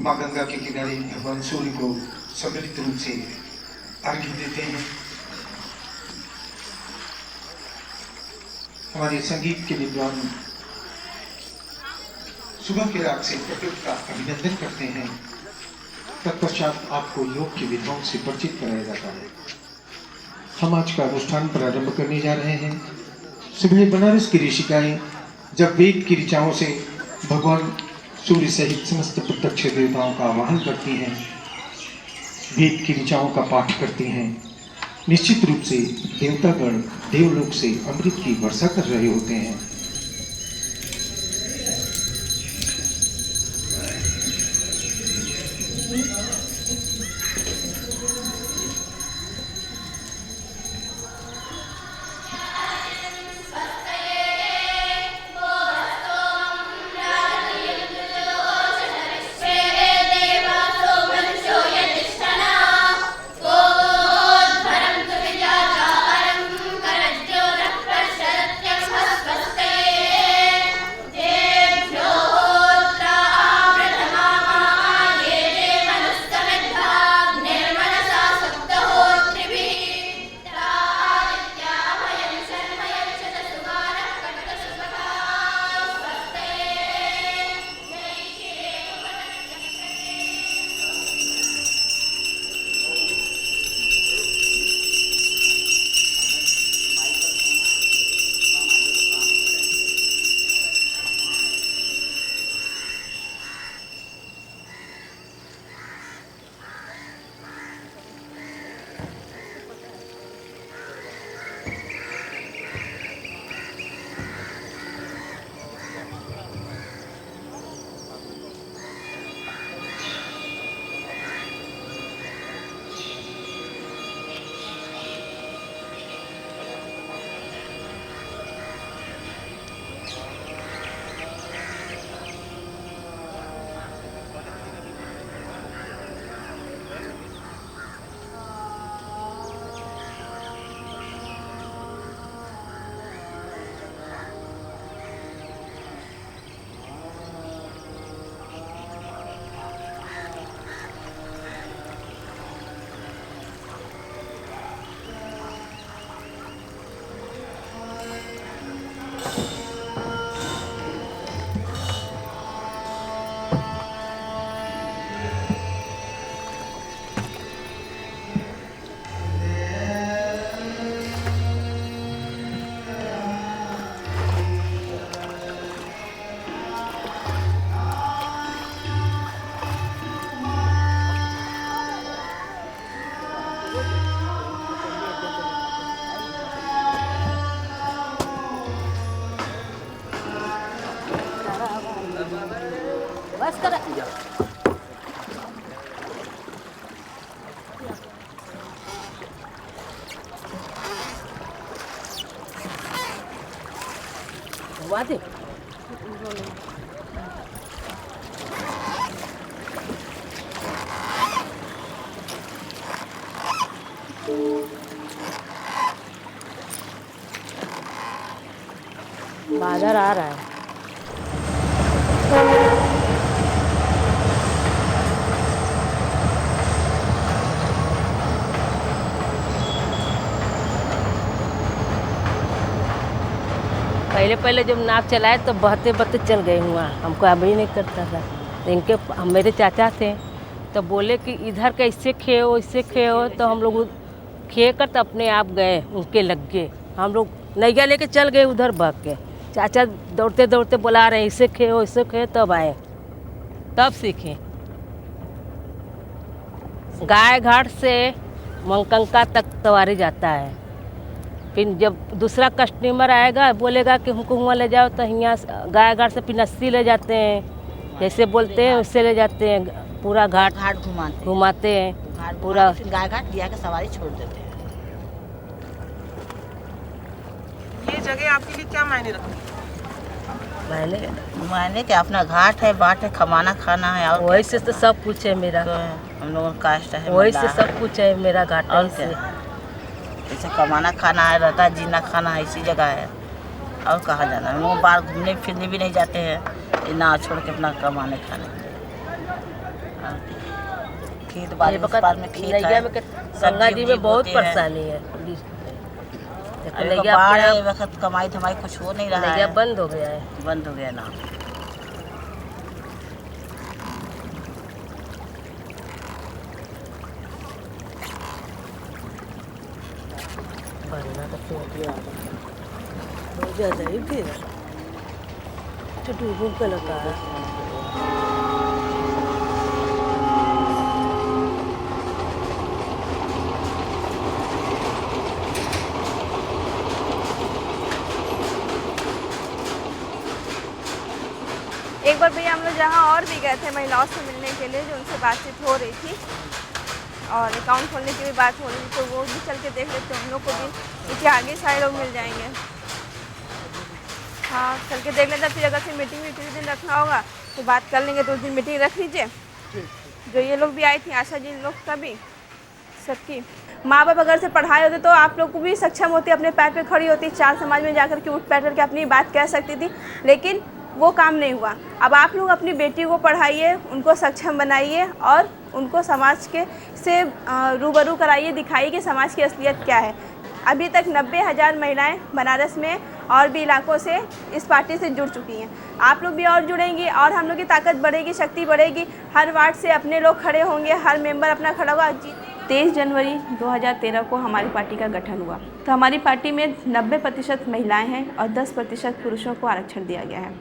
माँ गंगा के किनारे भगवान सूर्य को सम्मिलित रूप से अर्घ्य देते हैं। हमारे संगीत के विद्वान सुबह के राग से प्रकृति का अभिनंदन करते हैं। तत्पश्चात आपको योग के विद्वान से परिचित कराया जाता है। हम आज का अनुष्ठान प्रारंभ करने जा रहे हैं। सुबह बनारस की ऋषिकाएं जब वेद की ऋचाओं से भगवान सूर्य सहित समस्त प्रत्यक्ष देवताओं का आवाहन करती हैं, वेद की ऋचाओं का पाठ करती हैं, निश्चित रूप से देवतागण देवलोक से अमृत की वर्षा कर रहे होते हैं। बस कर हुआ दे बादल आ रहा है। पहले पहले जब नाव चलाए तो बहते बहते चल गए हुआ, हमको अब ही नहीं करता था। तो इनके मेरे चाचा थे तो बोले कि इधर का इससे खेओ इससे खेओ, तो हम लोग खे कर तो अपने आप गए, उनके लग गए। हम लोग नैया लेके चल गए उधर बह के। चाचा दौड़ते दौड़ते बुला रहे इससे खेओ इससे खेओ, तब आए, तब सीखे। गाय घाट से मंकंका तक सवारी जाता है। फिर जब दूसरा कस्टमर आएगा बोलेगा कि हमको वहाँ ले जाओ, तो यहाँ गाय घाट से पिनस्सी ले जाते हैं, जैसे बोलते हैं उससे ले जाते हैं। पूरा घाट घुमाते हैं पूरा गाय घाट लिया के सवारी छोड़ देते हैं। ये जगह आपके लिए क्या मायने रखती है? मैंने क्या अपना घाट है, बाट है, खमाना खाना है, और वही से तो सब कुछ है मेरा। तो हम लोगों का कास्ट है, वही से सब कुछ है मेरा घाट। और क्या, जैसे कमाना खाना है, रहता जीना खाना है, इसी जगह है। और कहाँ जाना है? हम लोग बाहर घूमने फिरने भी नहीं जाते हैं, नाव छोड़ के अपना कमाने खाने। खेत ये बाड़ी उस वक्त पार में खेत नैया है, में सब्जी गंगा जी में उब्जी बहुत बोते हैं। परेशानी है। देखो अभी नैया बाढ़ अपने है, आप वक्त कमाई धमाई कुछ हो नहीं रहा नैया है, बंद हो गया है। बंद हो गया ना। बनना तो क्यों हो ज़्यादा ही फिर तो डूबू का लगा है। एक बार भैया हम लोग जहाँ और भी गए थे महिलाओं से मिलने के लिए, जो उनसे बातचीत हो रही थी और अकाउंट खोलने की भी बात हो रही थी, तो वो भी चल के देख लेते हैं, हम लोग को भी क्योंकि आगे सारे लोग मिल जाएंगे। हाँ चल के देख लेते हैं, फिर अगर फिर मीटिंग भी किसी दिन रखना होगा तो बात कर लेंगे, तो उस दिन मीटिंग रख लीजिए। जो ये लोग भी आई थी, आशा जी लोग का भी सबकी माँ बाप अगर से पढ़ाए होते तो आप लोग को भी सक्षम होती, अपने पैर पे खड़ी होती, चार समाज में जाकर के उठ बैठ करके अपनी बात कह सकती थी, लेकिन वो काम नहीं हुआ। अब आप लोग अपनी बेटी को पढ़ाइए, उनको सक्षम बनाइए और उनको समाज के से रूबरू कराइए, दिखाइए कि समाज की असलियत क्या है। अभी तक 90,000 महिलाएं बनारस में और भी इलाकों से इस पार्टी से जुड़ चुकी हैं। आप लोग भी और जुड़ेंगी और हम लोग की ताकत बढ़ेगी, शक्ति बढ़ेगी। हर वार्ड से अपने लोग खड़े होंगे, हर मेंबर अपना खड़ा होगा। 23 जनवरी 2013 को हमारी पार्टी का गठन हुआ, तो हमारी पार्टी में 90% महिलाएं हैं और 10% पुरुषों को आरक्षण दिया गया है।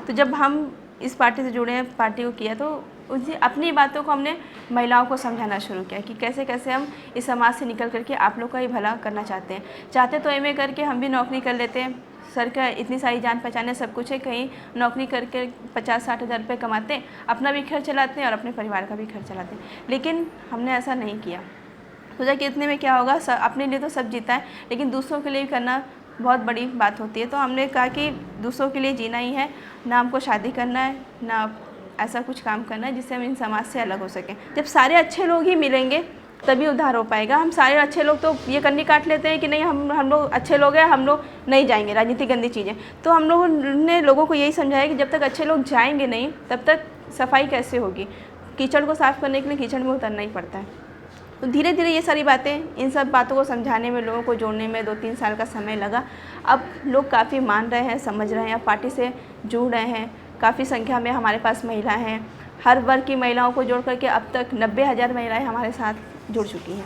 तो जब हम इस पार्टी से जुड़े, पार्टी को किया, तो उसी अपनी बातों को हमने महिलाओं को समझाना शुरू किया कि कैसे कैसे हम इस समाज से निकल करके आप लोग का ही भला करना चाहते तो एमए करके हम भी नौकरी कर लेते हैं। सर का इतनी सारी जान पहचाने सब कुछ है, कहीं नौकरी करके 50-60 हज़ार रुपये कमाते हैं, अपना भी खर्च चलाते हैं और अपने परिवार का भी खर्च चलाते हैं। लेकिन हमने ऐसा नहीं किया, सोचा कि इतने में क्या होगा, अपने लिए तो सब जीता है, लेकिन दूसरों के लिए करना बहुत बड़ी बात होती है। तो हमने कहा कि दूसरों के लिए जीना ही है, ना हमको शादी करना है, ना ऐसा कुछ काम करना है जिससे हम इन समाज से अलग हो सकें। जब सारे अच्छे लोग ही मिलेंगे तभी उद्धार हो पाएगा। हम सारे अच्छे लोग तो ये कन्नी काट लेते हैं कि नहीं हम लोग अच्छे लोग हैं, हम लोग नहीं जाएंगे, राजनीति गंदी चीज़ें। तो हम लोगों ने लोगों को यही समझाया कि जब तक अच्छे लोग जाएंगे नहीं तब तक सफाई कैसे होगी। कीचड़ को साफ़ करने के लिए कीचड़ में उतरना ही पड़ता है। तो धीरे धीरे ये सारी बातें, इन सब बातों को समझाने में, लोगों को जोड़ने में 2-3 साल का समय लगा। अब लोग काफ़ी मान रहे हैं, समझ रहे हैं, अब पार्टी से जुड़ रहे हैं। काफ़ी संख्या में हमारे पास महिलाएं हैं। हर वर्ग की महिलाओं को जोड़ करके अब तक 90,000 महिलाएं हमारे साथ जुड़ चुकी हैं।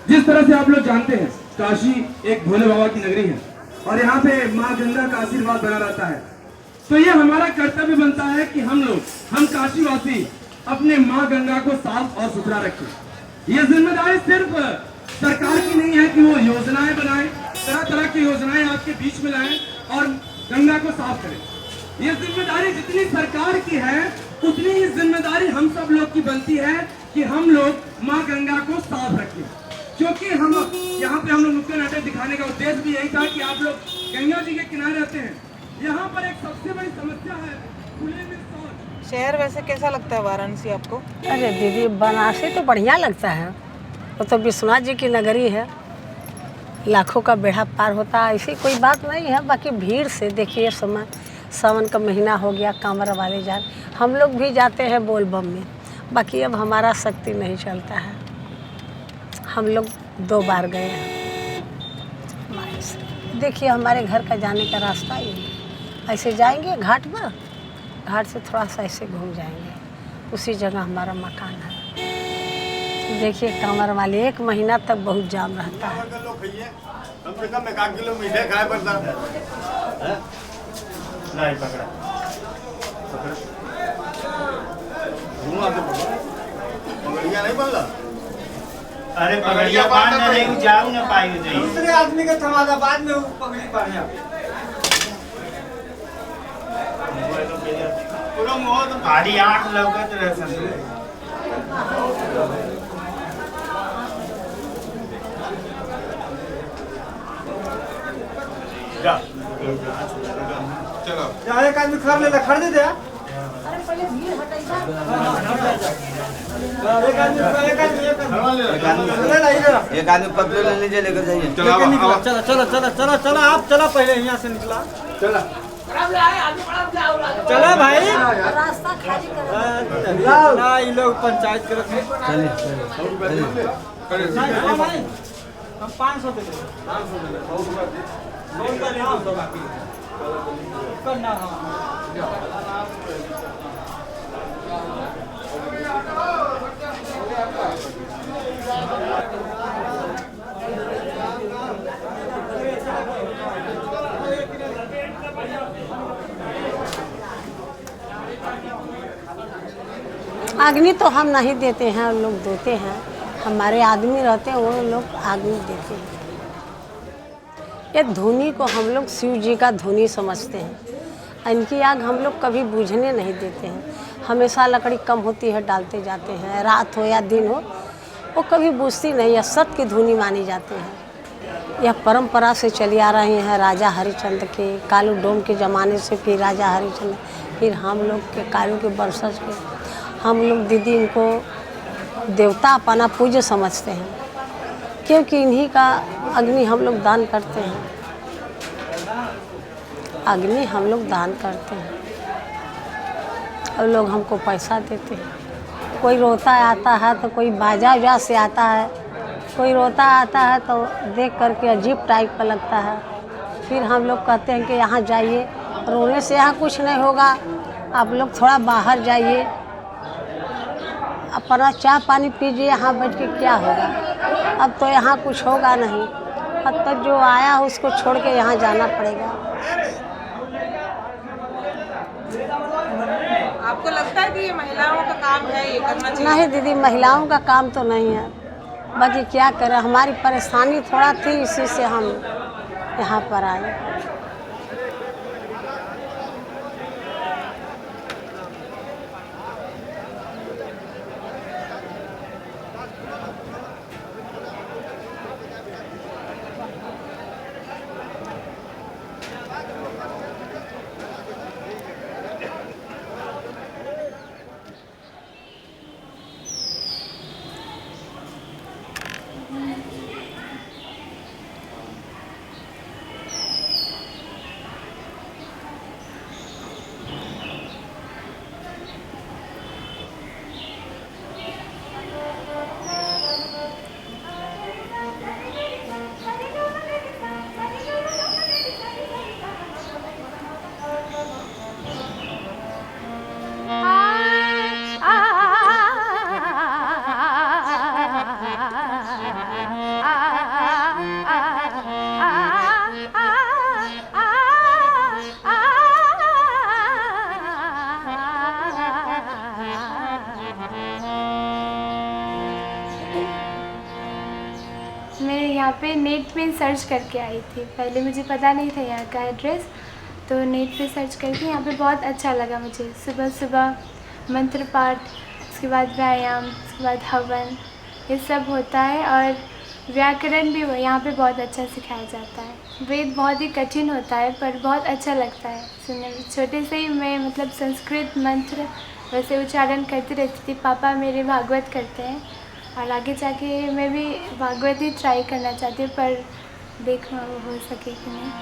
जिस तरह से आप लोग जानते हैं, काशी एक भोले बाबा की नगरी है और यहाँ पे माँ गंगा का आशीर्वाद बना रहता है। तो ये हमारा कर्तव्य बनता है कि हम काशीवासी अपने माँ गंगा को साफ और सुथरा रखें। ये जिम्मेदारी सिर्फ सरकार की नहीं है कि वो योजनाएं बनाए, तरह तरह की योजनाएं आपके बीच में लाएं और गंगा को साफ करें। ये जिम्मेदारी जितनी सरकार की है उतनी ही जिम्मेदारी हम सब लोग की बनती है कि हम लोग माँ गंगा को साफ रखें। क्योंकि हम यहाँ पे हम लोग नुक्कड़ नाटक दिखाने का उद्देश्य भी यही था कि आप लोग गंगा जी के किनारे रहते हैं। यहाँ पर एक सबसे बड़ी समस्या है खुले में शौच। शहर वैसे कैसा लगता है वाराणसी आपको? अरे दीदी, बनारसी तो बढ़िया लगता है, वो तो विश्वनाथ जी की नगरी है, लाखों का बेड़ा पार होता है, ऐसी कोई बात नहीं है। बाकी भीड़ से देखिए, समय सावन का महीना हो गया, कांवड़ वाले जा, हम लोग भी जाते हैं बोल बम में। बाकी अब हमारा शक्ति नहीं चलता है, हम लोग 2 बार गए हैं। देखिए हमारे घर का जाने का रास्ता ही है, ऐसे जाएंगे घाट पर, घाट से थोड़ा सा ऐसे घूम जाएंगे, उसी जगह हमारा मकान है। देखिए कांवड़ वाले 1 महीना तक बहुत जाम रहता है। कम से कम 1 किलो मीठे खाए पड़ता है। नहीं पकड़ा पकड़िया नहीं बोला। अरे पकड़िया बांध ना नहीं जाऊ ना पाई नहीं। दूसरे आदमी के थमादा बाद में पकड़ी पाया पूरा मुंह तो भारी 8 लौकत रहे संदूक। चलो यार एक आदमी खरीद लेला, खरीद दे। एक आदमी पतले ले लीजिए, लेकर जाइए। चलो चलो चलो चलो चलो चलो, आप चला पहले यहाँ से निकला। चला चलो भाई रास्ता खाली कर ना ये लोग पंचायत करत हैं चलिए भाई हम 500 दे देंगे 500 दे देंगे 100 रुपए लोन का यहाँ तो बाकी करना अग्नि तो हम नहीं देते हैं, लोग देते हैं। हमारे आदमी रहते हैं, वो लोग अग्नि देते हैं। ये धुनी को हम लोग शिव जी का धुनी समझते हैं। इनकी आग हम लोग कभी बुझने नहीं देते हैं। हमेशा लकड़ी कम होती है, डालते जाते हैं, रात हो या दिन हो, वो कभी बुझती नहीं है। सत्य की धुनी मानी जाती है। यह परंपरा से चली आ रही हैं राजा हरिश्चंद्र के, कालू डोम के ज़माने से, फिर राजा हरिश्चंद्र, फिर हम लोग के कालू के वंशज के। हम लोग दीदी इनको देवता अपना पूज्य समझते हैं, क्योंकि इन्हीं का अग्नि हम लोग दान करते हैं। अग्नि हम लोग दान करते हैं और लोग हमको पैसा देते हैं। कोई रोता आता है तो कोई बाजा उजा से आता है, कोई रोता आता है तो देख करके अजीब टाइप का लगता है। फिर हम लोग कहते हैं कि यहाँ जाइए, रोने से यहाँ कुछ नहीं होगा, आप लोग थोड़ा बाहर जाइए, अपना चाय पानी पीजिए, यहाँ बैठ के क्या होगा। अब तो यहाँ कुछ होगा नहीं, अब तक जो आया उसको छोड़ के यहाँ जाना पड़ेगा। आपको लगता है कि ये महिलाओं का काम है, ये करना चाहिए? नहीं दीदी, महिलाओं का काम तो नहीं है, बाकी क्या करें, हमारी परेशानी थोड़ा थी, इसी से हम यहाँ पर आए। मैं यहाँ पे नेट पे सर्च करके आई थी, पहले मुझे पता नहीं था यहाँ का एड्रेस, तो नेट पे सर्च करके यहाँ पे बहुत अच्छा लगा मुझे। सुबह सुबह मंत्र पाठ, उसके बाद व्यायाम, उसके बाद हवन, ये सब होता है। और व्याकरण भी यहाँ पे बहुत अच्छा सिखाया जाता है। वेद बहुत ही कठिन होता है पर बहुत अच्छा लगता है सुनने में। छोटे से ही मैं मतलब संस्कृत मंत्र वैसे उच्चारण करती रहती थी। पापा मेरे भागवत करते हैं और आगे जाके मैं भी भागवत ही ट्राई करना चाहती हूँ, पर देखना वो हो सके कि नहीं।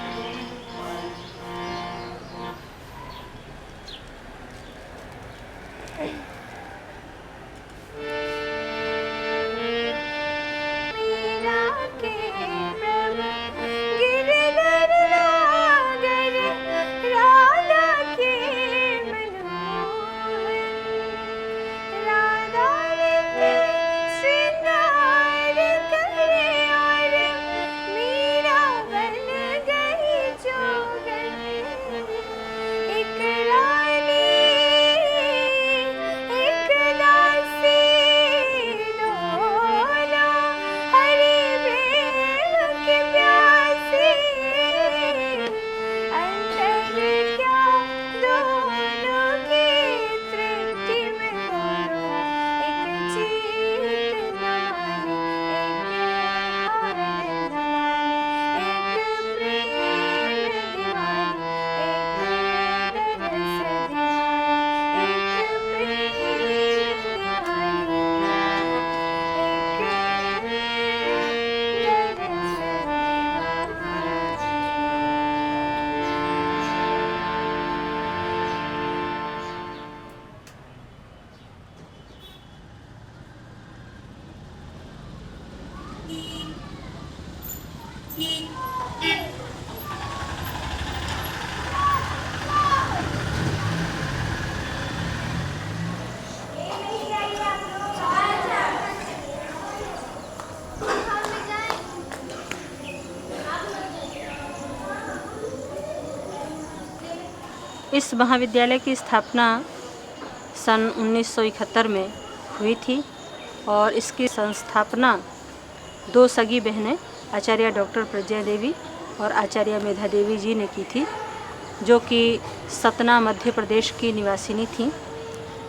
इस महाविद्यालय की स्थापना सन 1971 में हुई थी और इसकी संस्थापना 2 सगी बहनें आचार्य डॉक्टर प्रज्ञा देवी और आचार्य मेधा देवी जी ने की थी, जो कि सतना मध्य प्रदेश की निवासिनी थीं।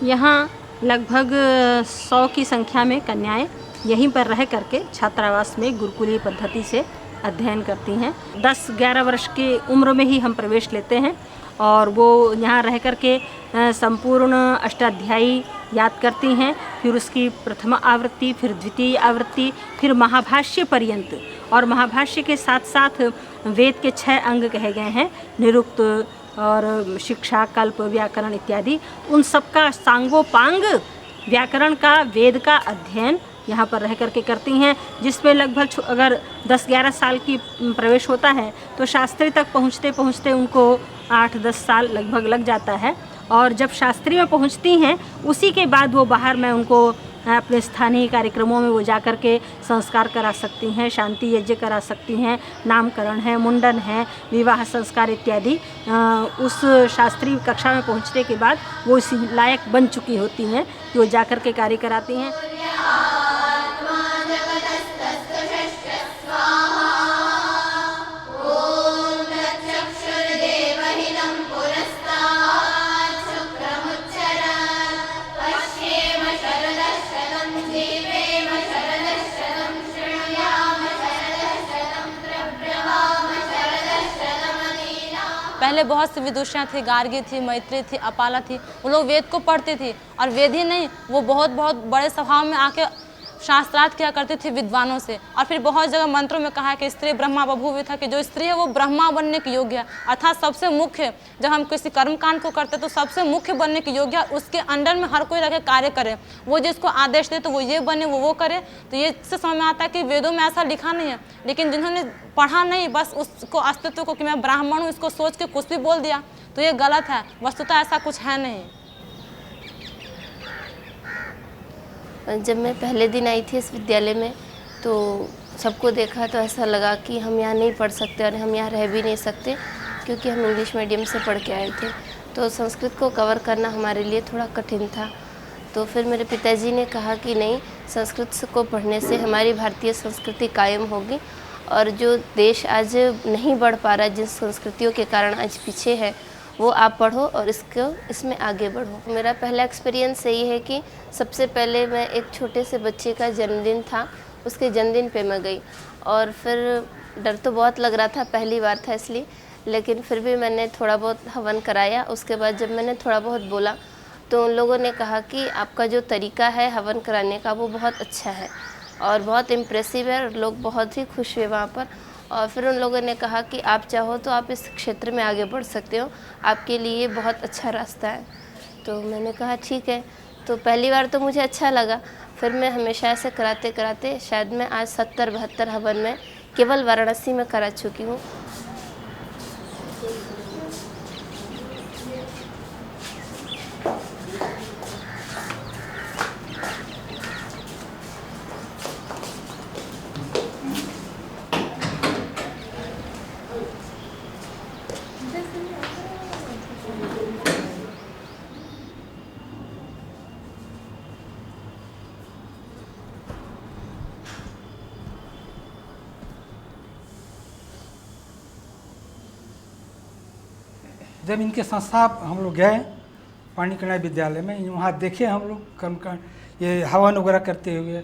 यहाँ लगभग 100 की संख्या में कन्याएं यहीं पर रह करके छात्रावास में गुरुकुलीय पद्धति से अध्ययन करती हैं। 10-11 वर्ष की उम्र में ही हम प्रवेश लेते हैं और वो यहाँ रह करके संपूर्ण अष्टाध्यायी याद करती हैं, फिर उसकी प्रथम आवृत्ति, फिर द्वितीय आवृत्ति, फिर महाभाष्य पर्यंत। और महाभाष्य के साथ साथ वेद के 6 अंग कहे गए हैं, निरुक्त और शिक्षा, कल्प, व्याकरण इत्यादि। उन सबका सांगोपांग व्याकरण का, वेद का अध्ययन यहाँ पर रह करके करती हैं, जिसमें लगभग अगर 10-11 साल की प्रवेश होता है तो शास्त्री तक पहुँचते पहुँचते उनको 8-10 साल लगभग लग जाता है। और जब शास्त्री में पहुँचती हैं उसी के बाद वो बाहर में उनको अपने स्थानीय कार्यक्रमों में वो जा कर के संस्कार करा सकती हैं, शांति यज्ञ करा सकती हैं, नामकरण है, मुंडन है, विवाह संस्कार इत्यादि। उस शास्त्रीय कक्षा में पहुँचने के बाद वो इसी लायक बन चुकी होती हैं कि वो जा कर के कार्य कराती हैं। पहले बहुत सी विदुषियाँ थी, गार्गी थी, मैत्री थी, अपाला थी। वो लोग वेद को पढ़ती थी और वेद ही नहीं, वो बहुत बड़े सभाओं में आके शास्त्रार्थ किया करती थी विद्वानों से। और फिर बहुत जगह मंत्रों में कहा है कि स्त्री ब्रह्मा बभूव था, कि जो स्त्री है वो ब्रह्मा बनने की योग्य है। अर्थात सबसे मुख्य, जब हम किसी कर्मकांड को करते तो सबसे मुख्य बनने की योग्य है, उसके अंडर में हर कोई रह के कार्य करे, वो जिसको आदेश दे तो वो ये बने, वो करे। तो ये इससे समझ में आता है कि वेदों में ऐसा लिखा नहीं है, लेकिन जिन्होंने पढ़ा नहीं, बस उसको अस्तित्व को कि मैं ब्राह्मण हूँ इसको सोच के कुछ भी बोल दिया, तो ये गलत है। वस्तुतः ऐसा कुछ है नहीं। जब मैं पहले दिन आई थी इस विद्यालय में तो सबको देखा तो ऐसा लगा कि हम यहाँ नहीं पढ़ सकते और हम यहाँ रह भी नहीं सकते, क्योंकि हम इंग्लिश मीडियम से पढ़ के आए थे। तो संस्कृत को कवर करना हमारे लिए थोड़ा कठिन था। तो फिर मेरे पिताजी ने कहा कि नहीं, संस्कृत को पढ़ने से हमारी भारतीय संस्कृति कायम होगी और जो देश आज नहीं बढ़ पा रहा है, जिन संस्कृतियों के कारण आज पीछे है, वो आप पढ़ो और इसमें आगे बढ़ो। मेरा पहला एक्सपीरियंस यही है कि सबसे पहले मैं एक छोटे से बच्चे का जन्मदिन था, उसके जन्मदिन पे मैं गई और फिर डर तो बहुत लग रहा था, पहली बार था इसलिए, लेकिन फिर भी मैंने थोड़ा बहुत हवन कराया। उसके बाद जब मैंने थोड़ा बहुत बोला तो उन लोगों ने कहा कि आपका जो तरीका है हवन कराने का वो बहुत अच्छा है और बहुत इम्प्रेसिव है, और लोग बहुत ही खुश हुए वहाँ पर। और फिर उन लोगों ने कहा कि आप चाहो तो आप इस क्षेत्र में आगे बढ़ सकते हो, आपके लिए बहुत अच्छा रास्ता है। तो मैंने कहा ठीक है। तो पहली बार तो मुझे अच्छा लगा, फिर मैं हमेशा ऐसे कराते कराते शायद मैं आज 70-72 हवन में केवल वाराणसी में करा चुकी हूँ। जब इनके संस्था हम लोग गए पानी कन्या विद्यालय में, वहाँ देखे हम लोग कर्म ये हवन वगैरह करते हुए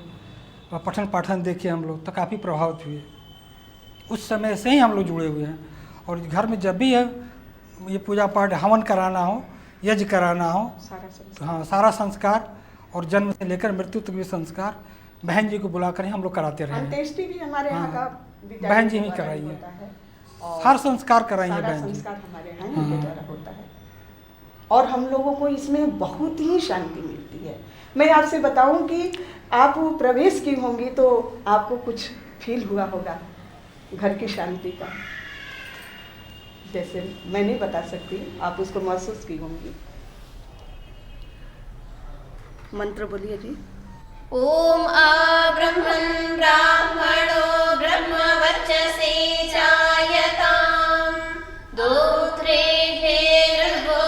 और पठन पाठन देखे हम लोग, तो काफ़ी प्रभावित हुए। उस समय से ही हम लोग जुड़े हुए हैं और घर में जब भी है ये पूजा पाठ हवन कराना हो, यज्ञ कराना हो, हाँ सारा संस्कार और जन्म से लेकर मृत्यु तक भी संस्कार बहन जी को बुलाकर ही हम लोग कराते रहे। अंत्येष्टि भी हमारे यहाँ का बहन जी ही कराई है, हर संस्कार कराइए बहन जी। संस्कार हमारे यहाँ इनके द्वारा होता है और हम लोगों को इसमें बहुत ही शांति मिलती है। मैं आपसे बताऊं कि आप प्रवेश की होंगी तो आपको कुछ फील हुआ होगा घर की शांति का, जैसे मैं नहीं बता सकती, आप उसको महसूस की होंगी। मंत्र बोलिए जी। ओम अब्रह्मन् ब्राह्मणो ब्रह्मवर्चसे जायताम् दोत्रे हेर्भो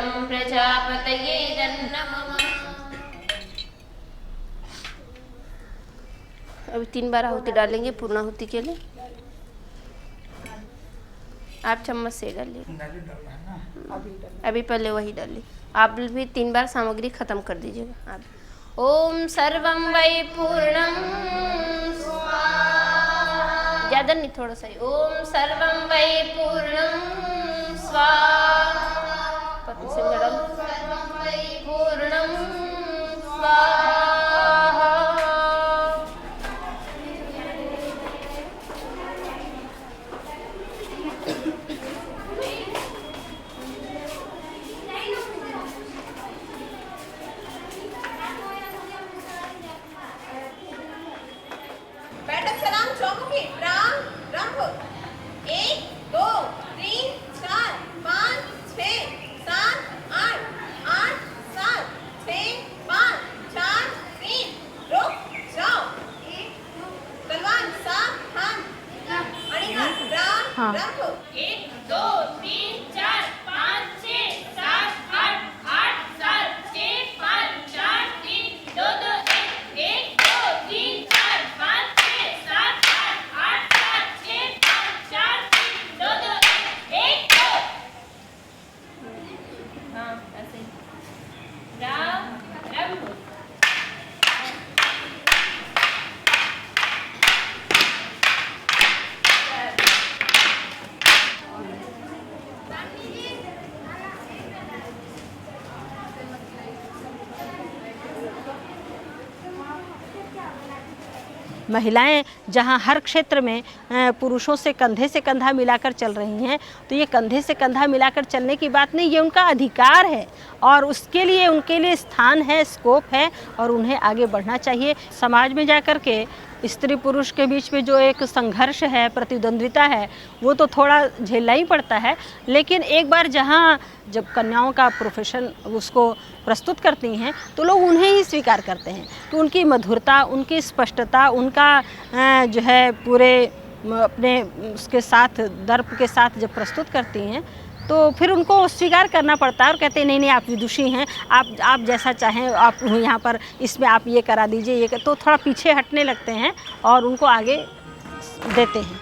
गं प्रजापतये नमः। अभी 3 बार आहुति डालेंगे पूर्णाहुति के लिए। आप चम्मच से डालिए। अभी पहले वही डालिए। आप भी 3 बार सामग्री खत्म कर दीजिएगा। आप ओम सर्वं वै पूर्णं ज़्यादा नहीं, थोड़ा सा ही। ओम सर्वं वै पूर्णं स्वाहा। पत्नी से मैडम सर्वं वै पूर्णं स्वाहा। बैठक सलाम चौमुखी राम राम हो। 1 2 3 4 5 6 7 8 8 7 6 5 4 3 रुक जाओ। तलवार साफ हाथ अणिहार राम राम हो। 1 2 3 4 5 6 7 8 8 7 6 5 4 3 2 2 1 2 3 4 5 6 7 8 8 7 6 5 4 3 2 2 1 2। हाँ ऐसे ही राम राम हो। महिलाएं जहां हर क्षेत्र में पुरुषों से कंधा मिलाकर चल रही हैं, तो ये कंधे से कंधा मिलाकर चलने की बात नहीं, ये उनका अधिकार है और उसके लिए उनके लिए स्थान है, स्कोप है और उन्हें आगे बढ़ना चाहिए। समाज में जाकर के स्त्री पुरुष के बीच में जो एक संघर्ष है, प्रतिद्वंद्विता है, वो तो थोड़ा झेलना ही पड़ता है, लेकिन एक बार जहाँ जब कन्याओं का प्रोफेशन उसको प्रस्तुत करती हैं तो लोग उन्हें ही स्वीकार करते हैं। तो उनकी मधुरता, उनकी स्पष्टता, उनका जो है पूरे अपने उसके साथ दर्प के साथ जब प्रस्तुत करती हैं तो फिर उनको स्वीकार करना पड़ता है और कहते हैं नहीं आप विदुषी हैं, आप जैसा चाहें आप यहाँ पर इसमें आप ये करा दीजिए, ये तो थोड़ा पीछे हटने लगते हैं और उनको आगे देते हैं।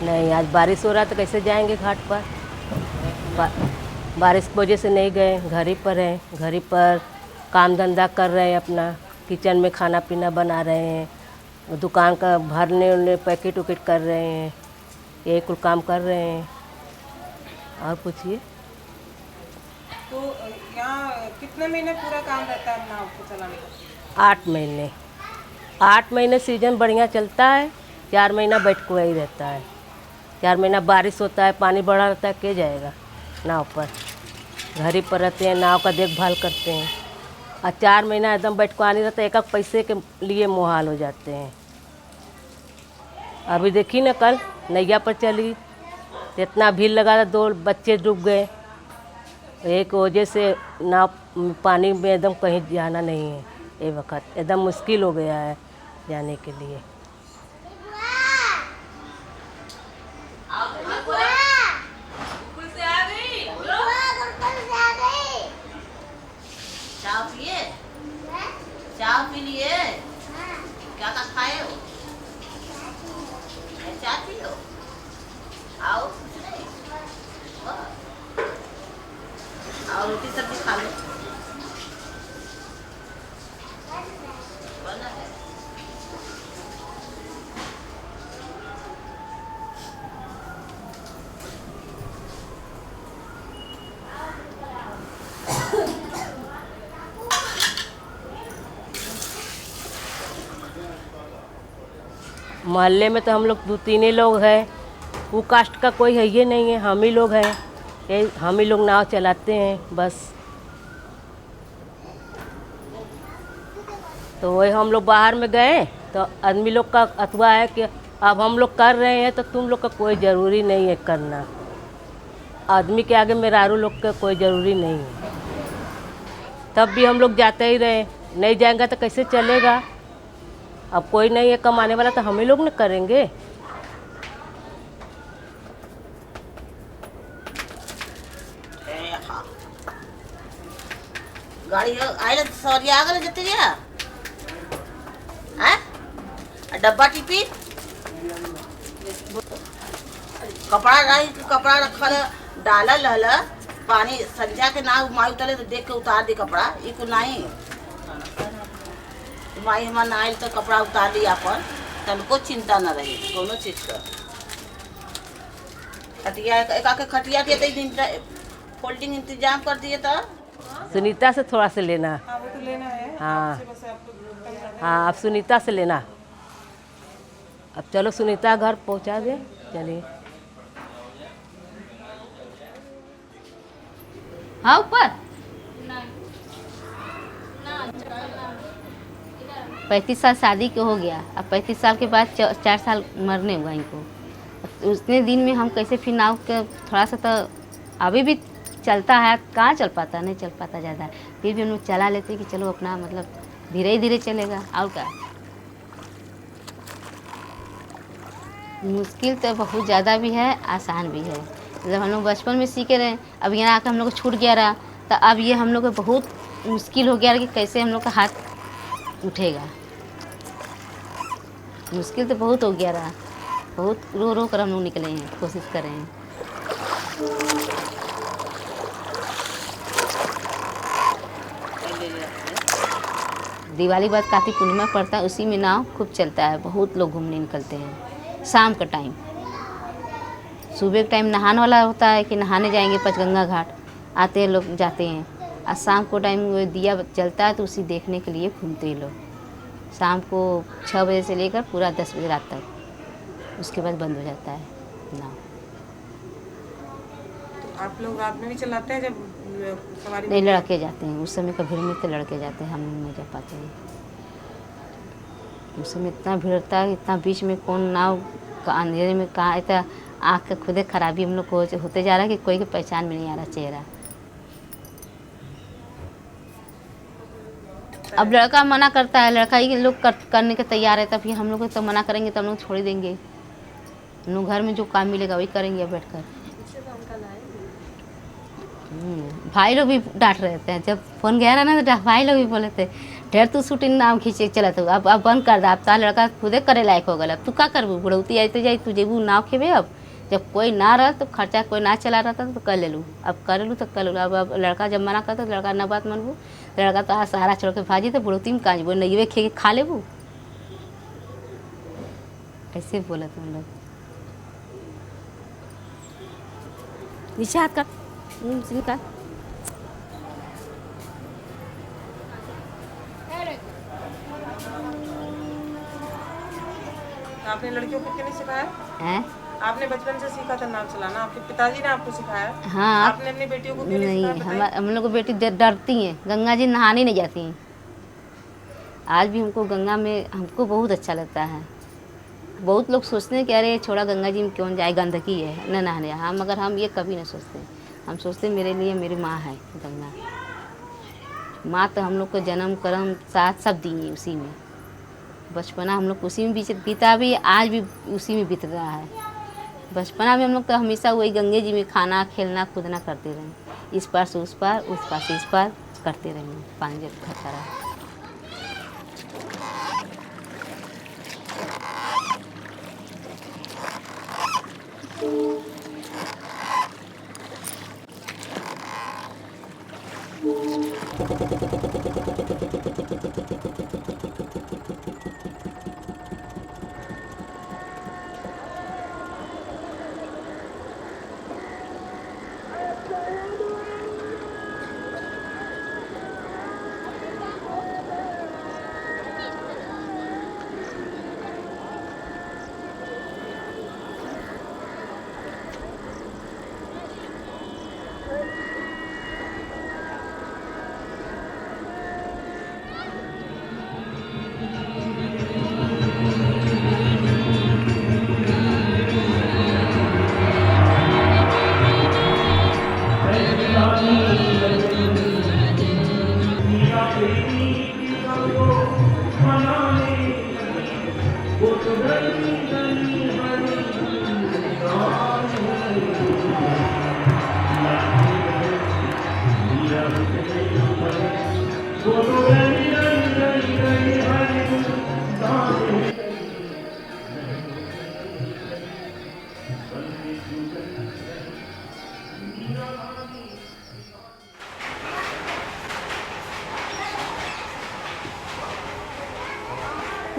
नहीं, आज बारिश हो रहा तो कैसे जाएंगे घाट पर। बारिश की वजह से नहीं गए, घर ही पर हैं, घर ही पर काम धंधा कर रहे हैं, अपना किचन में खाना पीना बना रहे हैं, दुकान का भरने उरने पैकेट उकेट कर रहे हैं, यही कुल काम कर रहे हैं। और पूछिए। तो यहाँ कितने महीने पूरा काम रहता है नाव को चलाने का? 8 महीने। 8 महीने सीजन बढ़िया चलता है, 4 महीना बैठ को ही रहता है। 4 महीना बारिश होता है, पानी बढ़ा रहता है, के जाएगा नाव पर। घर ही पर रहते हैं, नाव का देखभाल करते हैं और 4 महीना एकदम बैठ को आने रहता है, एक पैसे के लिए मुहाल हो जाते हैं। अभी देखी ना कल नैया पर चली, इतना भीड़ लगा था, 2 बच्चे डूब गए। एक वजह से नाव पानी में एकदम कहीं जाना नहीं है, ये वक्त एकदम मुश्किल हो गया है जाने के लिए। चाय पिए? चाय पी लिए? क्या क्या खाए हो? चाय पियो? आओ कुछ नहीं? आओ रोटी सब्जी खा लो। बना है। मोहल्ले में तो हम लोग 2-3 ही लोग हैं, वो कास्ट का कोई है ही नहीं है, हम ही लोग हैं, हम ही लोग नाव चलाते हैं बस। तो वही हम लोग बाहर में गए तो आदमी लोग का अथवा है कि अब हम लोग कर रहे हैं तो तुम लोग का कोई ज़रूरी नहीं है करना। आदमी के आगे मेहरारू लोग का कोई ज़रूरी नहीं है। तब भी हम लोग जाते ही रहे, नहीं जाएंगे तो कैसे चलेगा। अब कोई नहीं है कमाने वाला तो हम ही लोग न करेंगे। गाड़ी आइले सवारी आ गए जते गया हैं डब्बा टिपी कपड़ा रखल डालल हल पानी संध्या के ना माई उतरे तो देख के उतार दी कपड़ा ये को नहीं माई हमार ना आइल तो कपड़ा उतार दी अपन तनको चिंता न रही कोनो चीज का खटिया एक खटिया के दिन फोल्डिंग इंतजाम कर दिए तो सुनीता से थोड़ा से लेना। हाँ वो तो लेना है। हाँ हाँ अब सुनीता से लेना। अब चलो सुनीता घर पहुंचा दे। चलिए हाँ ऊपर 35 साल शादी के हो गया। अब 35 साल के बाद 4 साल मरने हुआ इनको। उतने दिन में हम कैसे फिर नाव के थोड़ा सा तो अभी भी चलता है, कहाँ चल पाता, नहीं चल पाता ज़्यादा, फिर भी हम लोग चला लेते कि चलो अपना मतलब धीरे धीरे चलेगा। और क्या मुश्किल तो बहुत ज़्यादा भी है, आसान भी है। जब हम लोग बचपन में सीखे रहे, अब यहाँ आकर हम लोग को छूट गया रहा, तो अब ये हम लोग को बहुत मुश्किल हो गया कि कैसे हम लोग का हाथ उठेगा। मुश्किल तो बहुत हो गया रहा, बहुत रो रो कर हम लोग निकले हैं, कोशिश कर रहे हैं। दिवाली बाद कार्तिक पूर्णिमा पड़ता है, उसी में नाव खूब चलता है, बहुत लोग घूमने निकलते हैं। शाम का टाइम, सुबह के टाइम नहाने वाला होता है कि नहाने जाएंगे पंचगंगा घाट, आते हैं लोग जाते हैं, और शाम को टाइम वो दिया जलता है तो उसी देखने के लिए घूमते हैं लोग। शाम को 6 बजे से लेकर पूरा 10 बजे रात तक, उसके बाद बंद हो जाता है नाव। तो आप लोग रात में भी चलाते हैं जब सवारी? नहीं, लड़के जाते हैं उस समय का भीड़ में, तो लड़के जाते हैं, हम नहीं जा पाते हैं। उस समय इतना भीड़ रहता है, इतना बीच में कौन नाव का अंधेरे में कहाँ इतना आँख का खुदे खराबी हम लोग को होते जा रहा है कि कोई की पहचान में नहीं आ रहा चेहरा। अब लड़का मना करता है, लड़का ही लोग करने के तैयार है, तब फिर हम लोग तो मना करेंगे तो हम लोग छोड़ ही देंगे। हम लोग घर में जो काम मिलेगा वही करेंगे बैठ कर। भाई लोग भी डांट रहे थे, जब फोन गया रहा ना तो भाई लोग भी बोले थे ढेर तू शूटिंग नाम खींचे चला तो अब बंद कर दा, अब तार लड़का खुदे करे लायक हो गया, अब तू क्या करबू, बुढ़ौती आई तो जाई तू जेबू नाव खेबे। अब जब कोई ना रहा तो खर्चा कोई ना चला रहा था तो कर ले लूँ, अब कर लूँ तो कर लूँ। अब लड़का जब मना करता तो लड़का ना बात मनबू, लड़का तो सहारा छोड़ के भाजी तो बुढ़ौती में काजबू नहीं खे के खा लेबू, ऐसे बोला तुम लोग। नीचे हाथ कर निकाल। आपने लड़कियों को क्यों नहीं सिखाया? हैं? आपने बचपन से सीखा था नाव चलाना, आपके पिताजी ने आपको सिखाया? हाँ। आपने अपनी बेटियों को क्यों नहीं, नहीं सिखाया? हम लोग को बेटी डरती हैं, गंगा जी नहाने नहीं जाती हैं। आज भी हमको गंगा में हमको बहुत अच्छा लगता है। बहुत लोग सोचते हैं कि अरे छोड़ा गंगा जी में क्यों जाए, गंदगी है न नहाने, हाँ, मगर हम ये कभी नहीं सोचते। हम सोचते मेरे लिए मेरी माँ है गंगा। माँ तो हम लोग को जन्म कर्म साथ सब दी है, उसी में बचपना हम लोग उसी में बीता भी, आज भी उसी में बीत रहा है। बचपना में हम लोग तो हमेशा वही गंगे जी में खाना खेलना कूदना करते रहे, इस पार से उस पार से इस पार करते रहे, पानी जब इकट्ठा रहा।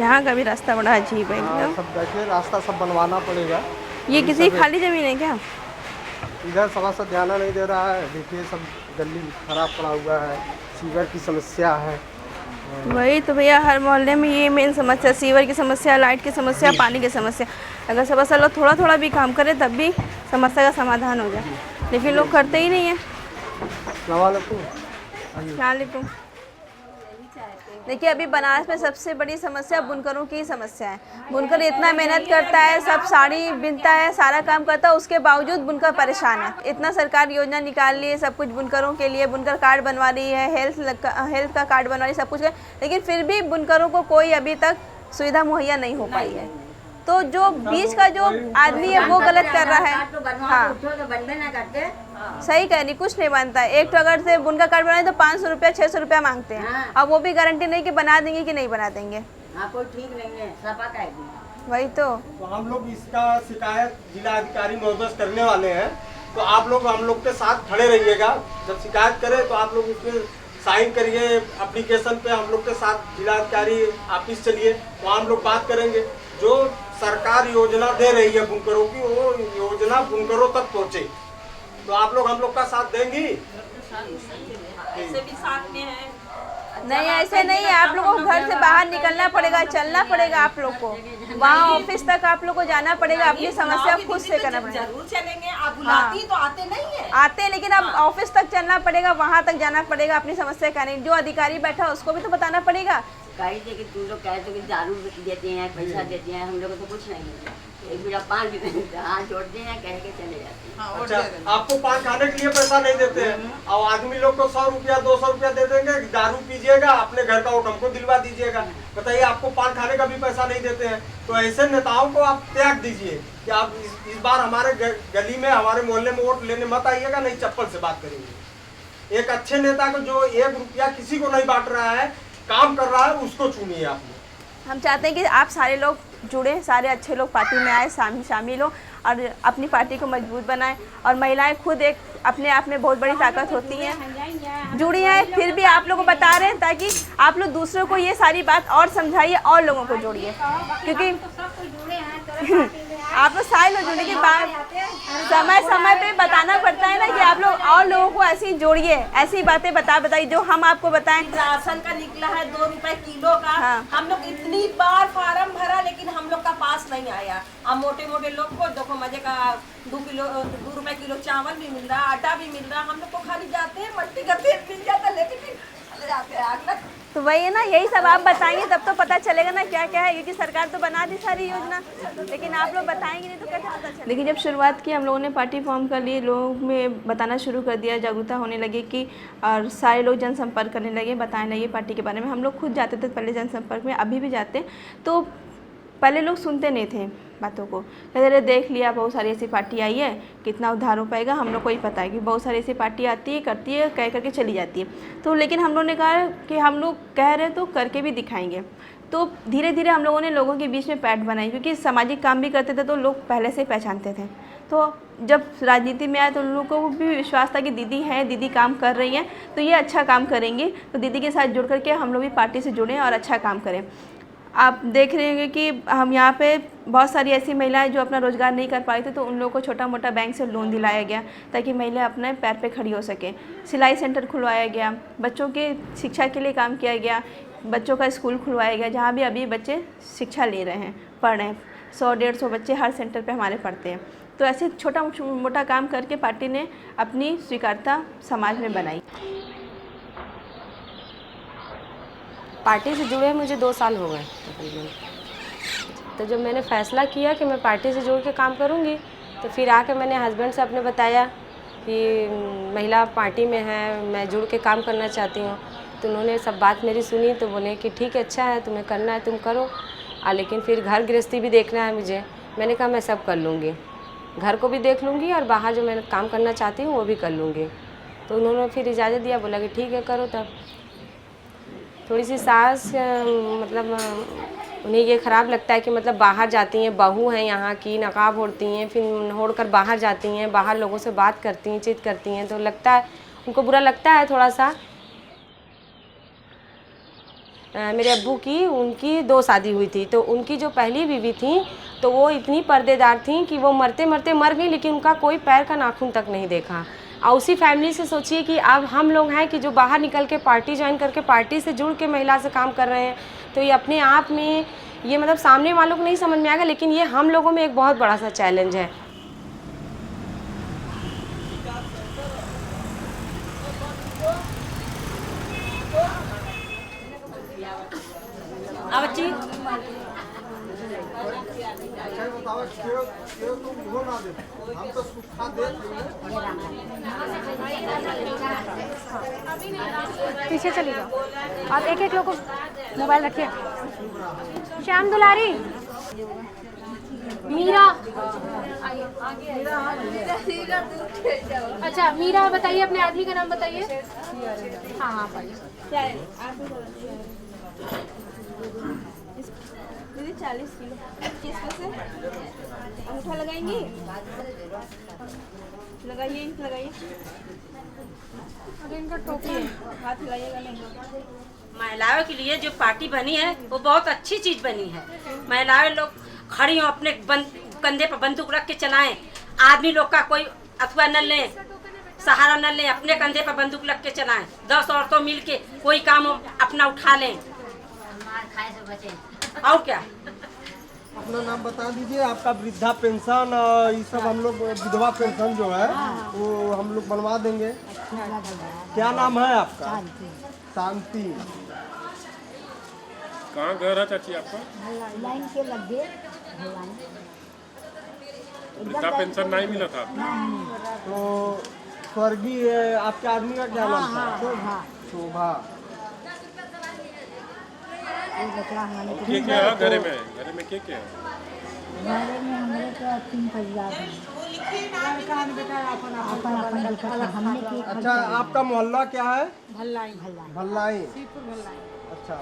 यहाँ का भी रास्ता बड़ा अजीब है एकदम। सब देखिए रास्ता सब बनवाना पड़ेगा। ये किसी खाली जमीन है क्या? इधर सभासद ध्यान नहीं दे रहा है, देखिए सब गली खराब पड़ा हुआ है, सीवर की समस्या है। वही तो भैया, हर मोहल्ले में ये मेन समस्या, सीवर की समस्या, लाइट की समस्या, पानी की समस्या। अगर सभासद लोग थोड़ा थोड़ा भी काम करें तब भी समस्या का समाधान हो जाए, लेकिन लोग करते ही नहीं है। सलामकुम। देखिए अभी बनारस में सबसे बड़ी समस्या बुनकरों की समस्या है। बुनकर इतना मेहनत करता है, सब साड़ी बिनता है, सारा काम करता है, उसके बावजूद बुनकर परेशान है। इतना सरकार योजना निकाल ली है सब कुछ बुनकरों के लिए, बुनकर कार्ड बनवा रही है, हेल्थ का कार्ड बनवा रही है, सब कुछ, लेकिन फिर भी बुनकरों को कोई अभी तक सुविधा मुहैया नहीं हो पाई है। तो जो बीच का जो आदमी है वो गलत कर रहा है। हाँ सही कह रही, कुछ नहीं बनता है। एक तो अगर से बुनकर कार्ड बनाए तो 500 रुपया 600 रुपया मांगते हैं, अब वो भी गारंटी नहीं कि बना देंगे कि नहीं बना देंगे। कोई ठीक नहीं है, सपा का है। वही तो हम लोग इसका शिकायत जिला अधिकारी महोदय करने वाले हैं, तो आप लोग हम लोग के साथ खड़े रहिएगा। जब शिकायत करें तो आप लोग उसमें साइन करिए एप्लीकेशन पे, हम लोग के साथ जिला अधिकारी ऑफिस चलिए, वहाँ हम लोग बात करेंगे। जो सरकार योजना दे रही है बुनकरों की, वो योजना बुनकरों तक पहुँचे, तो आप लोग हम लोग का साथ देंगी। ऐसे भी साथ में है नहीं, ऐसे नहीं है। आप लोगों को घर से बाहर निकलना पड़ेगा, चलना पड़ेगा आप लोग को, वहाँ ऑफिस तक आप लोग को जाना पड़ेगा, अपनी समस्या खुद से करना पड़ेगा। जरूर चलेंगे, आप बुलाती तो आते नहीं है। आते हैं, लेकिन अब ऑफिस तक चलना पड़ेगा, वहाँ तक जाना पड़ेगा, अपनी समस्या कहने। जो अधिकारी बैठा उसको भी तो बताना पड़ेगा। कही थे कि तुम लोग कहते हो कि दारू देते हैं, पैसा देते हैं, हम लोग को तो कुछ नहीं है। एक बिना पान हाथ जोड़ते हैं, कह के चले जाते हैं। अच्छा, आपको पान खाने के लिए पैसा नहीं देते हैं, और आदमी लोग को 100 रुपया 200 रुपया दे देंगे, दारू पीजिएगा, अपने घर का वोट हमको दिलवा दीजिएगा। बताइए, आपको पान खाने का भी पैसा नहीं देते हैं। तो ऐसे नेताओं को आप त्याग दीजिए कि आप इस बार हमारे गली में, हमारे मोहल्ले में वोट लेने मत आइएगा, नहीं चप्पल से बात करेंगे। एक अच्छे नेता को जो 1 रुपया किसी को नहीं बांट रहा है, काम कर रहा है, उसको चुनिए आप। हम चाहते हैं कि आप सारे लोग जुड़े, सारे अच्छे लोग पार्टी में आए, शामिल हो और अपनी पार्टी को मजबूत बनाएं। और महिलाएं खुद एक अपने आप में बहुत बड़ी ताकत होती हैं, जुड़ी हैं, फिर भी आप लोगों को बता रहे हैं ताकि आप लोग दूसरों को ये सारी बात और समझाइए और लोगों को जोड़िए, क्योंकि आप लोग सारे लोग जुड़ने के बाद समय समय पे बताना पड़ता है ना कि आप लोग और लोगों को ऐसी जोड़िए, ऐसी बातें बताइए जो हम आपको बताएं। राशन का निकला है 2 रुपए किलो का। हाँ। हम लोग इतनी बार फार्म भरा, लेकिन हम लोग का पास नहीं आया। अब मोटे मोटे लोग को देखो मजे का 2 रुपए किलो चावल भी मिल रहा, आटा भी मिल रहा। हम लोग को खाली जाते हैं, मट्टी का तेल मिल जाता, लेकिन जाते हैं। तो वही है ना, यही सब आप बताएंगे तब तो पता चलेगा ना क्या क्या है, क्योंकि सरकार तो बना दी सारी योजना, लेकिन आप लोग बताएंगे नहीं तो कैसे पता चलेगा। लेकिन जब शुरुआत की हम लोगों ने पार्टी फॉर्म कर लिए, लोगों में बताना शुरू कर दिया, जागरूकता होने लगी कि और सारे लोग जनसंपर्क करने लगे, बताने लगे पार्टी के बारे में। हम लोग खुद जाते थे पहले जनसंपर्क में, अभी भी जाते। तो पहले लोग सुनते नहीं थे, बातों को। कहते रहे देख लिया बहुत सारी ऐसी पार्टी आई है, कितना उद्धार हो पाएगा, हम लोग को ही पता है कि बहुत सारी ऐसी पार्टी आती है, करती है, कह करके चली जाती है। तो लेकिन हम लोग ने कहा कि हम लोग कह रहे तो करके भी दिखाएंगे। तो धीरे धीरे हम लोगों ने लोगों के बीच में पैठ बनाई, क्योंकि सामाजिक काम भी करते थे तो लोग पहले से पहचानते थे। तो जब राजनीति में आए तो उन लोगों को भी विश्वास था कि दीदी हैं, दीदी काम कर रही हैं तो ये अच्छा काम करेंगे, तो दीदी के साथ जुड़ करके हम लोग भी पार्टी से जुड़ें और अच्छा काम करें। आप देख रहे होंगे कि हम यहाँ पे बहुत सारी ऐसी महिलाएं जो अपना रोज़गार नहीं कर पाई थी, तो उन लोगों को छोटा मोटा बैंक से लोन दिलाया गया ताकि महिलाएं अपने पैर पे खड़ी हो सकें। सिलाई सेंटर खुलवाया गया, बच्चों के शिक्षा के लिए काम किया गया, बच्चों का स्कूल खुलवाया गया जहाँ भी अभी बच्चे शिक्षा ले रहे हैं, पढ़ रहे हैं। 100-150 बच्चे हर सेंटर पे हमारे पढ़ते हैं। तो ऐसे छोटा मोटा काम करके पार्टी ने अपनी स्वीकार्यता समाज में बनाई। पार्टी से जुड़े मुझे 2 साल हो गए तकरीबन। तो जब मैंने फ़ैसला किया कि मैं पार्टी से जुड़ के काम करूँगी, तो फिर आके मैंने हस्बैंड से अपने बताया कि महिला पार्टी में है, मैं जुड़ के काम करना चाहती हूँ। तो उन्होंने सब बात मेरी सुनी, तो बोले कि ठीक है, अच्छा है, तुम्हें करना है तुम करो, लेकिन फिर घर गृहस्थी भी देखना है मुझे। मैंने कहा मैं सब कर लूँगी, घर को भी देख लूँगी और बाहर जो मैं काम करना चाहती हूँ वो भी कर लूँगी। तो उन्होंने फिर इजाज़त दिया, बोला कि ठीक है करो। तब थोड़ी सी सास मतलब उन्हें ये ख़राब लगता है कि मतलब बाहर जाती हैं, बहू हैं यहाँ की, नकाब ओढ़ती हैं, फिर ओढ़ कर बाहर जाती हैं, बाहर लोगों से बात करती हैं, चित करती हैं, तो लगता है उनको बुरा लगता है थोड़ा सा। मेरे अब्बू की उनकी 2 शादी हुई थी, तो उनकी जो पहली बीवी थी तो वो इतनी पर्देदार थी कि वो मरते मरते मर गई, लेकिन उनका कोई पैर का नाखून तक नहीं देखा। और उसी फैमिली से सोचिए कि अब हम लोग हैं कि जो बाहर निकल के पार्टी ज्वाइन करके पार्टी से जुड़ के महिला से काम कर रहे हैं, तो ये अपने आप में ये मतलब सामने वालों को नहीं समझ में आएगा, लेकिन ये हम लोगों में एक बहुत बड़ा सा चैलेंज है। पीछे चली जाओ, आप एक लोग को मोबाइल रखिए। श्याम दुलारी, मीरा, अच्छा मीरा बताइए, अपने आदमी का नाम बताइए। हाँ हाँ दीदी 40 किलो किस से अंगूठा लगाएंगी, लगाइए लगाइए, अरे इनका टोपी हाथ हिलाइएगा नहीं। महिलाओं के लिए जो पार्टी बनी है वो बहुत अच्छी चीज बनी है। महिलाएं लोग खड़ी हो, अपने कंधे पर बंदूक रख के चलाएं, आदमी लोग का कोई अथवा न लें, सहारा न लें, अपने कंधे पर बंदूक रख के चलाएं। 10 औरतों मिल के कोई काम अपना उठा लें, और क्या। अपना नाम बता दीजिए, आपका वृद्धा पेंशन ये सब हम लोग विधवा पेंशन जो है वो हम लोग बनवा देंगे। क्या नाम है आपका? शांति। कहाँ घर है चाची आपका? लाइन के लगे वृद्धा पेंशन नहीं मिला था? तो स्वर्गीय आपके आदमी का क्या नाम था? शोभा। क्या है घर में? घर में क्या है? घरे में हमारे तो 3 परिवार हैं। अच्छा, आपका मोहल्ला क्या है? भल्लाई। भल्लाई। भल्लाई। अच्छा।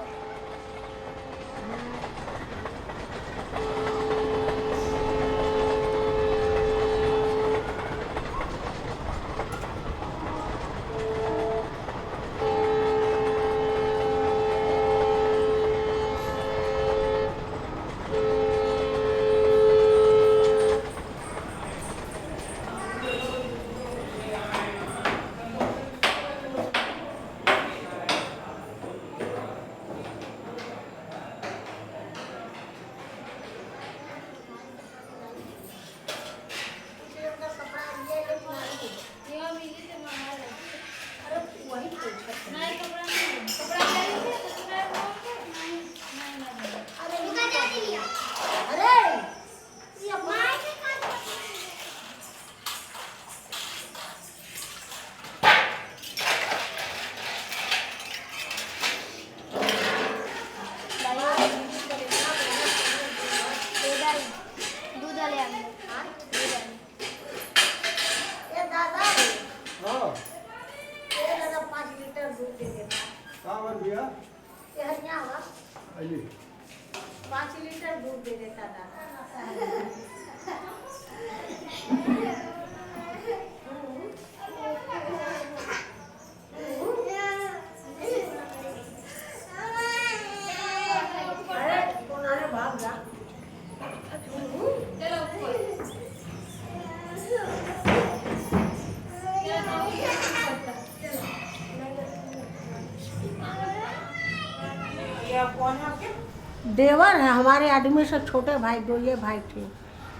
देवर है हमारे आदमी से छोटे भाई, दो ये भाई थे,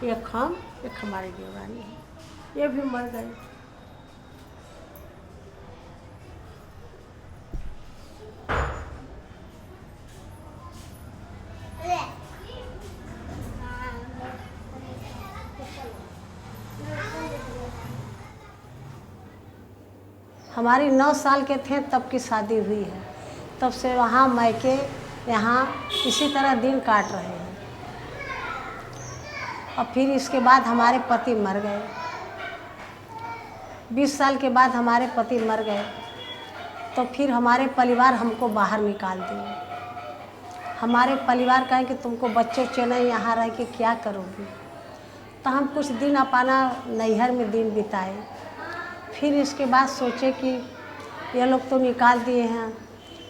एक हम एक हमारी देवरानी है, ये भी मर गए। हमारी 9 साल के थे तब की शादी हुई है, तब से वहाँ मायके यहाँ इसी तरह दिन काट रहे हैं। और फिर इसके बाद हमारे पति मर गए। 20 साल के बाद हमारे पति मर गए, तो फिर हमारे परिवार हमको बाहर निकाल दिए। हमारे परिवार कहें कि तुमको बच्चे नहीं यहाँ रह के क्या करोगी। तो हम कुछ दिन अपना नैहर में दिन बिताए। फिर इसके बाद सोचे कि ये लोग तो निकाल दिए हैं,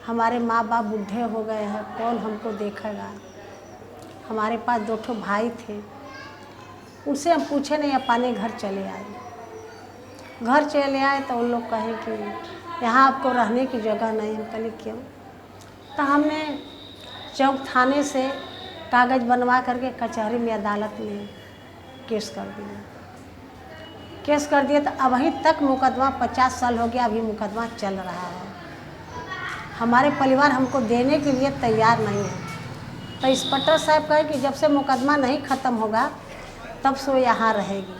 हमारे माँ बाप बूढ़े हो गए हैं, कौन हमको देखेगा। हमारे पास 2 भाई थे, उनसे हम पूछे नहीं, अपने घर चले आए। घर चले आए तो उन लोग कहे कि यहाँ आपको रहने की जगह नहीं। हम कहे क्यों? तो हमने चौक थाने से कागज़ बनवा करके कचहरी में अदालत में केस कर दिया। केस कर दिया तो अभी तक मुकदमा 50 साल हो गया, अभी मुकदमा चल रहा है। हमारे परिवार हमको देने के लिए तैयार नहीं है। तो इंस्पेक्टर साहब कहे कि जब से मुकदमा नहीं ख़त्म होगा तब से वो यहाँ रहेगी।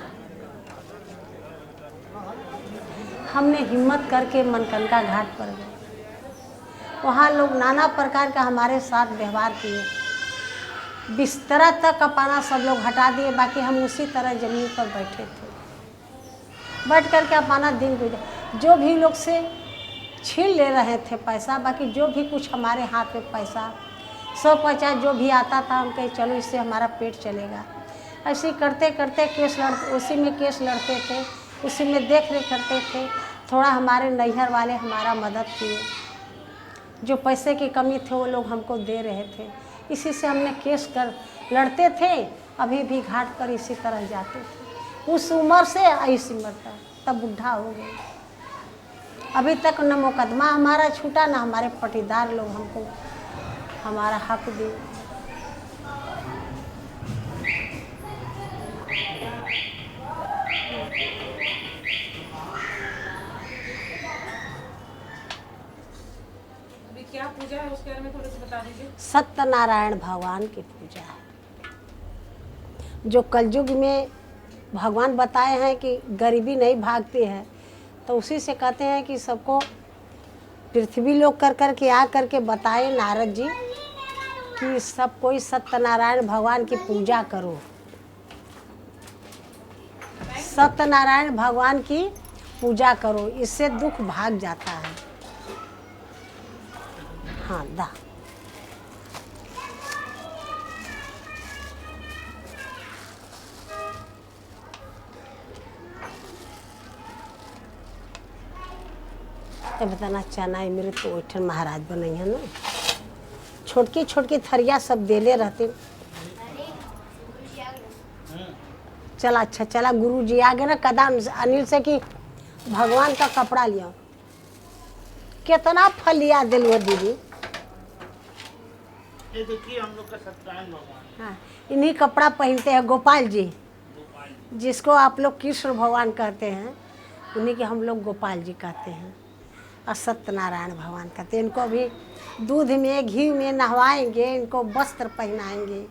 हमने हिम्मत करके मनकनका घाट पर गए। वहाँ लोग नाना प्रकार का हमारे साथ व्यवहार किए। बिस्तरा तक अपना सब लोग हटा दिए, बाकी हम उसी तरह ज़मीन पर बैठे थे। बैठ करके अपना दिन गुजर, जो भी लोग से छीन ले रहे थे पैसा, बाकी जो भी कुछ हमारे हाथ में पैसा 150 जो भी आता था, हम कहे चलो इससे हमारा पेट चलेगा। ऐसे करते करते उसी में केस लड़ते थे, उसी में देख रेख करते थे। थोड़ा हमारे नैहर वाले हमारा मदद किए, जो पैसे की कमी थे वो लोग हमको दे रहे थे। इसी से हमने केस कर लड़ते थे, अभी भी घाट पर इसी तरह जाते थे। उस उम्र से इस उम्र तक, तब बुढ़ा हो गए। अभी तक न मुकदमा हमारा छूटा, न हमारे पटीदार लोग हमको हमारा हक दिए। अभी क्या पूजा है उसके बारे में थोड़ा सा बता दीजिए। सत्यनारायण भगवान की पूजा है, जो कलयुग में भगवान बताए हैं कि गरीबी नहीं भागती है। तो उसी से कहते हैं कि सबको पृथ्वी लोग कर कर के आ करके बताए नारद जी कि सब कोई सत्यनारायण भगवान की पूजा करो। सत्यनारायण भगवान की पूजा करो, इससे दुख भाग जाता है। हाँ दा बताना चना है मेरे तो ओठन महाराज बनाई है ना, छोटकी छोटकी थरिया सब देले रहते। चला अच्छा चला गुरु जी आ गए ना कदम अनिल से कि भगवान का कपड़ा लिया। कितना फल लिया दिल वो दीदी। ये देखिए हम लोग का सत्यनारायण भगवान। हाँ, इन्हीं कपड़ा पहनते हैं गोपाल जी, जिसको आप लोग कृष्ण भगवान कहते हैं, उन्हीं के हम लोग गोपाल जी कहते हैं। और सत्यनारायण भगवान कहते हैं। इनको भी दूध में घी में नहवाएंगे, इनको वस्त्र पहनाएंगे।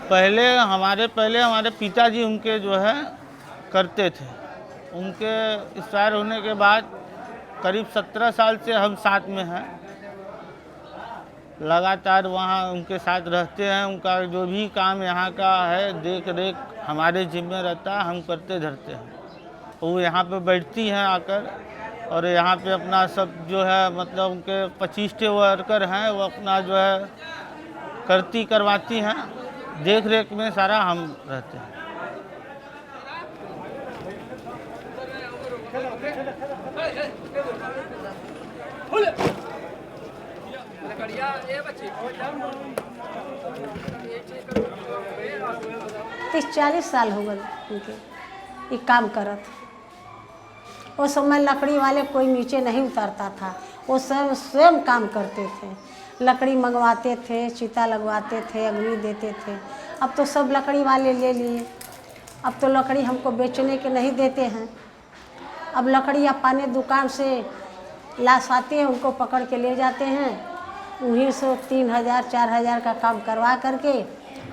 पहले हमारे पिताजी उनके जो है करते थे। उनके एक्सपायर होने के बाद करीब 17 साल से हम साथ में हैं। लगातार वहाँ उनके साथ रहते हैं। उनका जो भी काम यहाँ का है देख रेख हमारे जिम्मे रहता है, हम करते धरते हैं। वो यहाँ पे बैठती हैं आकर और यहाँ पे अपना सब जो है मतलब उनके 25 वर्कर हैं, वो अपना जो है करती करवाती हैं, देख रेख में सारा हम रहते हैं। तीस 40 साल हो गए उनके ये काम करत। वो समय लकड़ी वाले कोई नीचे नहीं उतरता था, वो स्वयं काम करते थे, लकड़ी मंगवाते थे, चिता लगवाते थे, अग्नि देते थे। अब तो सब लकड़ी वाले ले लिए, अब तो लकड़ी हमको बेचने के नहीं देते हैं। अब लकड़ी अपने दुकान से लाश आती है, उनको पकड़ के ले जाते हैं, उन्हीं से 3000 4000 का काम करवा करके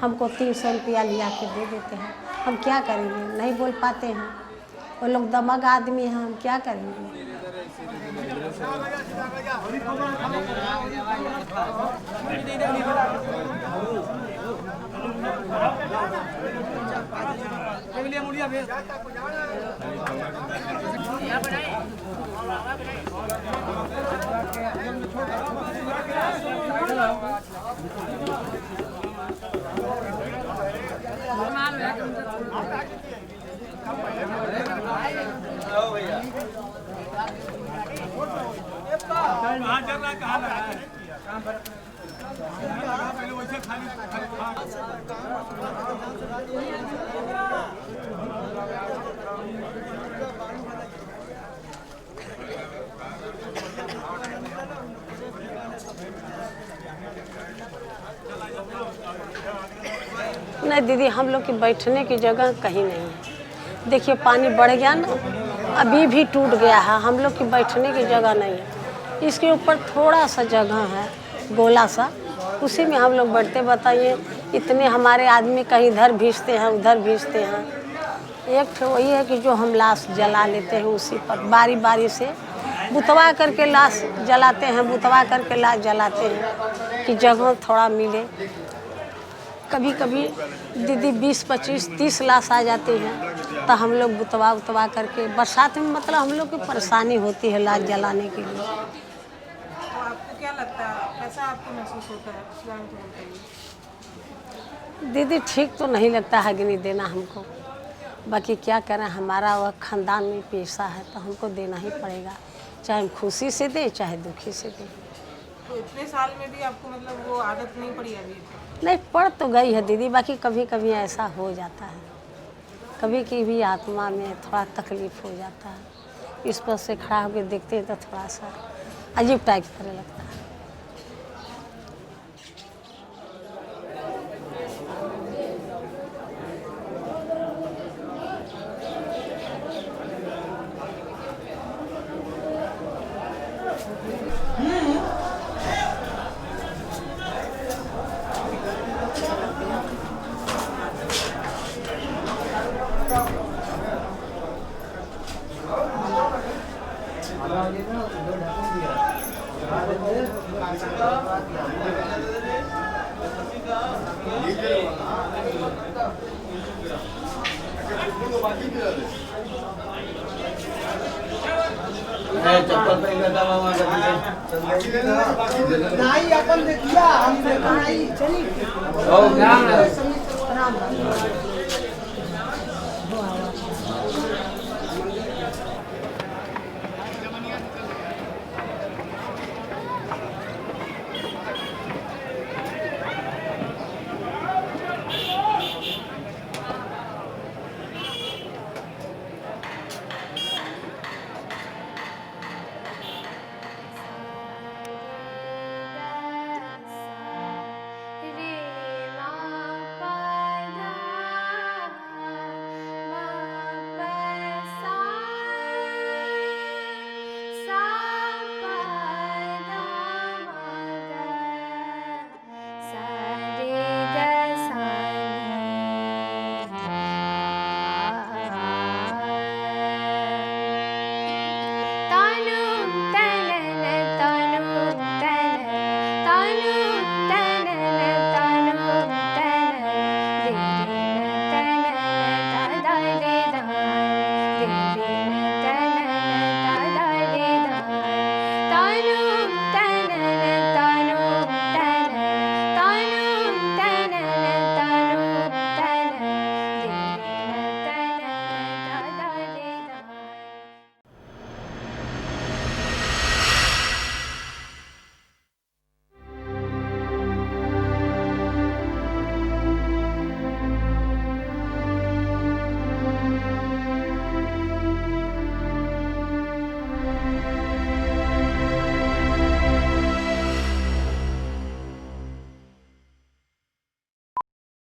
हमको 300 रुपया लिया के दे देते हैं। हम क्या करेंगे, नहीं बोल पाते हैं, वो लोग दमग आदमी हैं, हम क्या करेंगे। नहीं दीदी, हम लोग की बैठने की जगह कहीं नहीं है। देखिए पानी बढ़ गया ना, अभी भी टूट गया है, हम लोग की बैठने की जगह नहीं है। इसके ऊपर थोड़ा सा जगह है गोला सा, उसी में हम लोग बैठते। बताइए इतने हमारे आदमी कहीं इधर भीजते हैं उधर भीजते हैं। एक तो वही है कि जो हम लाश जला लेते हैं उसी पर बारी बारी से बुतवा करके लाश जलाते हैं, बुतवा करके लाश जलाते हैं कि जगह थोड़ा मिले। कभी कभी दीदी 20 25 30 लाश आ जाती हैं तो हम लोग बुतवा उतवा करके बरसात में मतलब हम लोग की परेशानी होती है लाश जलाने के लिए। तो आपको क्या लगता है, कैसा आपको महसूस होता है? इस बारे में तो बताइए। दीदी ठीक तो नहीं लगता है अग्नि देना हमको, बाकी क्या करें, हमारा वह खानदान में पेशा है तो हमको देना ही पड़ेगा, चाहे हम खुशी से दें चाहे दुखी से दें। तो इतने साल में भी आपको मतलब वो आदत नहीं पड़ी अभी? नहीं पड़ तो गई है दीदी, बाकी कभी कभी ऐसा हो जाता है, कभी की भी आत्मा में थोड़ा तकलीफ हो जाता है। इस पर से खड़ा होकर देखते हैं तो थोड़ा सा अजीब टाइप करने लगता है। नहीं अपन देखिया हम देखा नहीं चली